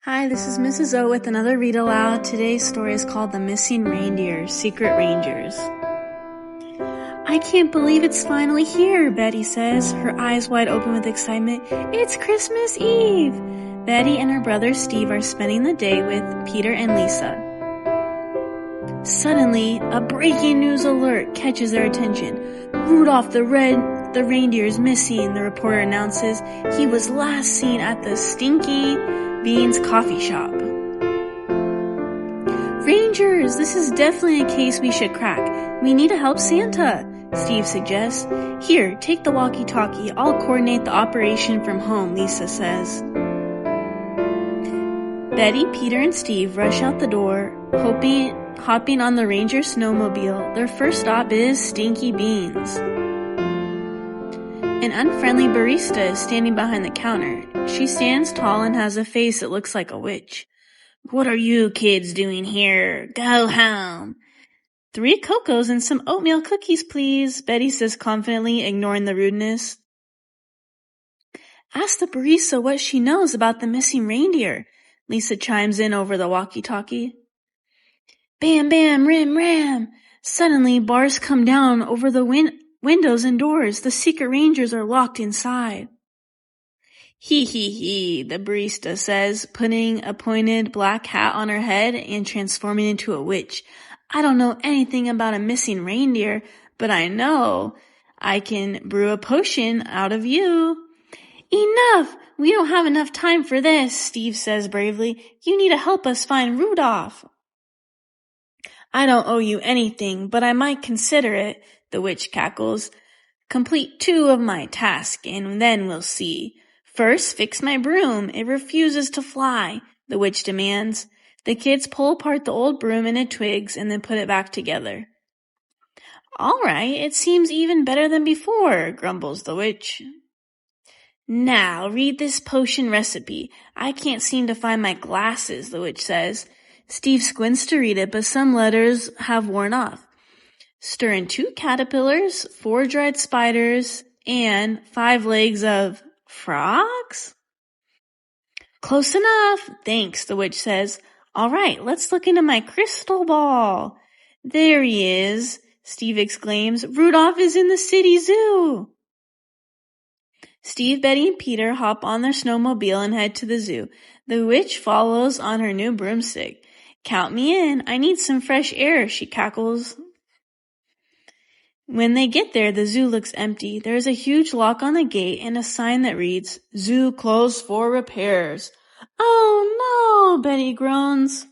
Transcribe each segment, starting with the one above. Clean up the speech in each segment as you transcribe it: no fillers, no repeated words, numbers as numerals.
Hi, this is Mrs.O with another read aloud. Today's story is called The Missing Reindeer, Secret Rangers. I can't believe it's finally here, Betty says, her eyes wide open with excitement. It's Christmas Eve! Betty and her brother Steve are spending the day with Peter and Lisa. Suddenly, a breaking news alert catches their attention. Rudolph the reindeer is missing, the reporter announces. He was last seen at the Stinky Beans coffee shop. Rangers, this is definitely a case we should crack. We need to help Santa, Steve suggests. Here, take the walkie-talkie. I'll coordinate the operation from home, Lisa says. Betty, Peter, and Steve rush out the door, hopping on the Ranger snowmobile. Their first stop is Stinky Beans. An unfriendly barista is standing behind the counter. She stands tall and has a face that looks like a witch. What are you kids doing here? Go home. 3 cocos and some oatmeal cookies, please, Betty says confidently, ignoring the rudeness. Ask the barista what she knows about the missing reindeer, Lisa chimes in over the walkie-talkie. Bam, bam, rim, ram. Suddenly, bars come down over the windows and doors. The secret rangers are locked inside. Hee hee hee, the barista says, putting a pointed black hat on her head and transforming into a witch. I don't know anything about a missing reindeer, but I know I can brew a potion out of you. Enough! We don't have enough time for this, Steve says bravely. You need to help us find Rudolph. I don't owe you anything, but I might consider it, the witch cackles. Complete 2 of my tasks, and then we'll see. First, fix my broom. It refuses to fly, the witch demands. The kids pull apart the old broom into twigs and then put it back together. All right, it seems even better than before, grumbles the witch. Now, read this potion recipe. I can't seem to find my glasses, the witch says. Steve squints to read it, but some letters have worn off. Stir in 2 caterpillars, 4 dried spiders, and 5 legs of frogs? Close enough, thanks, the witch says. All right, let's look into my crystal ball. There he is, Steve exclaims. Rudolph is in the city zoo. Steve, Betty, and Peter hop on their snowmobile and head to the zoo. The witch follows on her new broomstick. Count me in. I need some fresh air, she cackles. When they get there, the zoo looks empty. There is a huge lock on the gate and a sign that reads, Zoo closed for repairs. Oh no, Betty groans.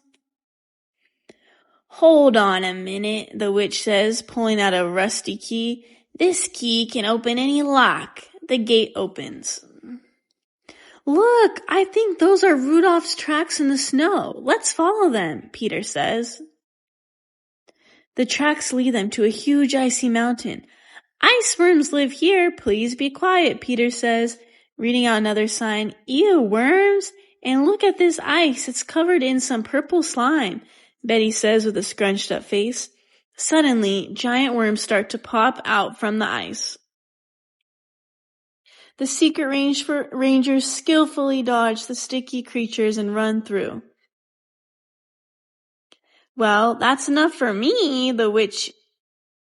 Hold on a minute, the witch says, pulling out a rusty key. This key can open any lock. The gate opens. Look, I think those are Rudolph's tracks in the snow. Let's follow them, Peter says. The tracks lead them to a huge icy mountain. Ice worms live here. Please be quiet, Peter says, reading out another sign. Ew, worms? And look at this ice. It's covered in some purple slime, Betty says with a scrunched up face. Suddenly, giant worms start to pop out from the ice. The secret rangers skillfully dodge the sticky creatures and run through. Well, that's enough for me, the witch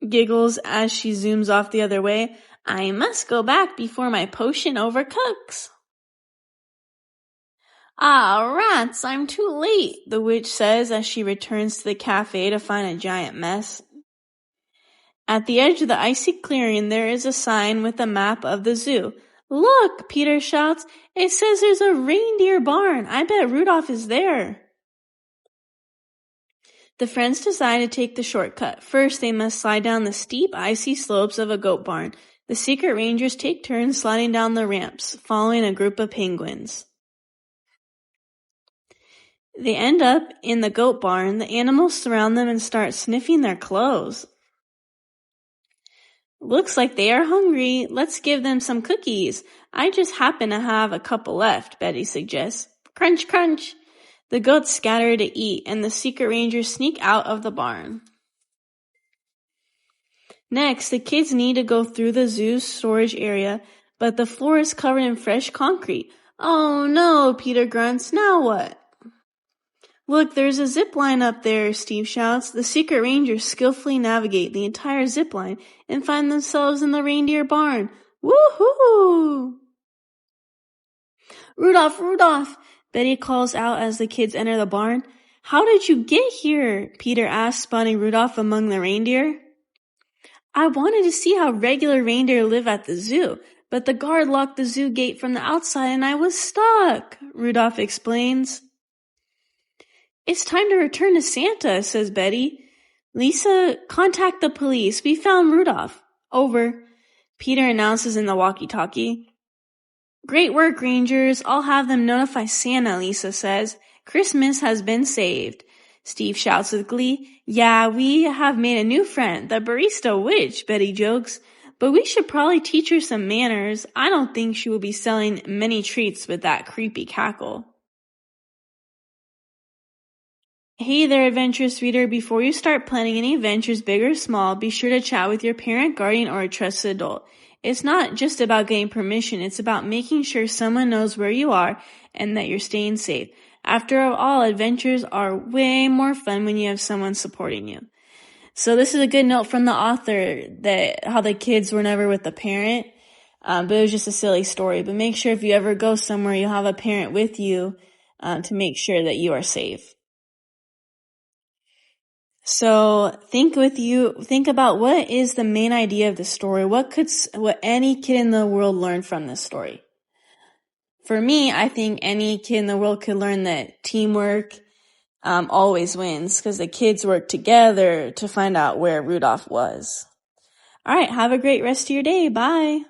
giggles as she zooms off the other way. I must go back before my potion overcooks. Ah, rats, I'm too late, the witch says as she returns to the cafe to find a giant mess. At the edge of the icy clearing, there is a sign with a map of the zoo. Look, Peter shouts. It says there's a reindeer barn. I bet Rudolph is there. The friends decide to take the shortcut. First, they must slide down the steep, icy slopes of a goat barn. The secret rangers take turns sliding down the ramps, following a group of penguins. They end up in the goat barn. The animals surround them and start sniffing their clothes. Looks like they are hungry. Let's give them some cookies. I just happen to have a couple left, Betty suggests. Crunch, crunch. The goats scatter to eat, and the secret rangers sneak out of the barn. Next, the kids need to go through the zoo's storage area, but the floor is covered in fresh concrete. Oh no, Peter grunts. Now what? Look, there's a zip line up there, Steve shouts. The secret rangers skillfully navigate the entire zip line and find themselves in the reindeer barn. Woohoo! Rudolph, Rudolph! Betty calls out as the kids enter the barn. How did you get here? Peter asks, spotting Rudolph among the reindeer. I wanted to see how regular reindeer live at the zoo, but the guard locked the zoo gate from the outside and I was stuck, Rudolph explains. It's time to return to Santa, says Betty. Lisa, contact the police. We found Rudolph. Over. Peter announces in the walkie-talkie. Great work, Rangers. I'll have them notify Santa, Lisa says. Christmas has been saved. Steve shouts with glee. Yeah, we have made a new friend, the barista witch, Betty jokes. But we should probably teach her some manners. I don't think she will be selling many treats with that creepy cackle. Hey there, adventurous reader. Before you start planning any adventures, big or small, be sure to chat with your parent, guardian, or a trusted adult. It's not just about getting permission. It's about making sure someone knows where you are and that you're staying safe. After all, adventures are way more fun when you have someone supporting you. So this is a good note from the author that how the kids were never with the parent, but it was just a silly story. But make sure if you ever go somewhere, you'll have a parent with you to make sure that you are safe. So think about what is the main idea of the story. What any kid in the world learn from this story? For me, I think any kid in the world could learn that teamwork always wins because the kids work together to find out where Rudolph was. All right, have a great rest of your day. Bye.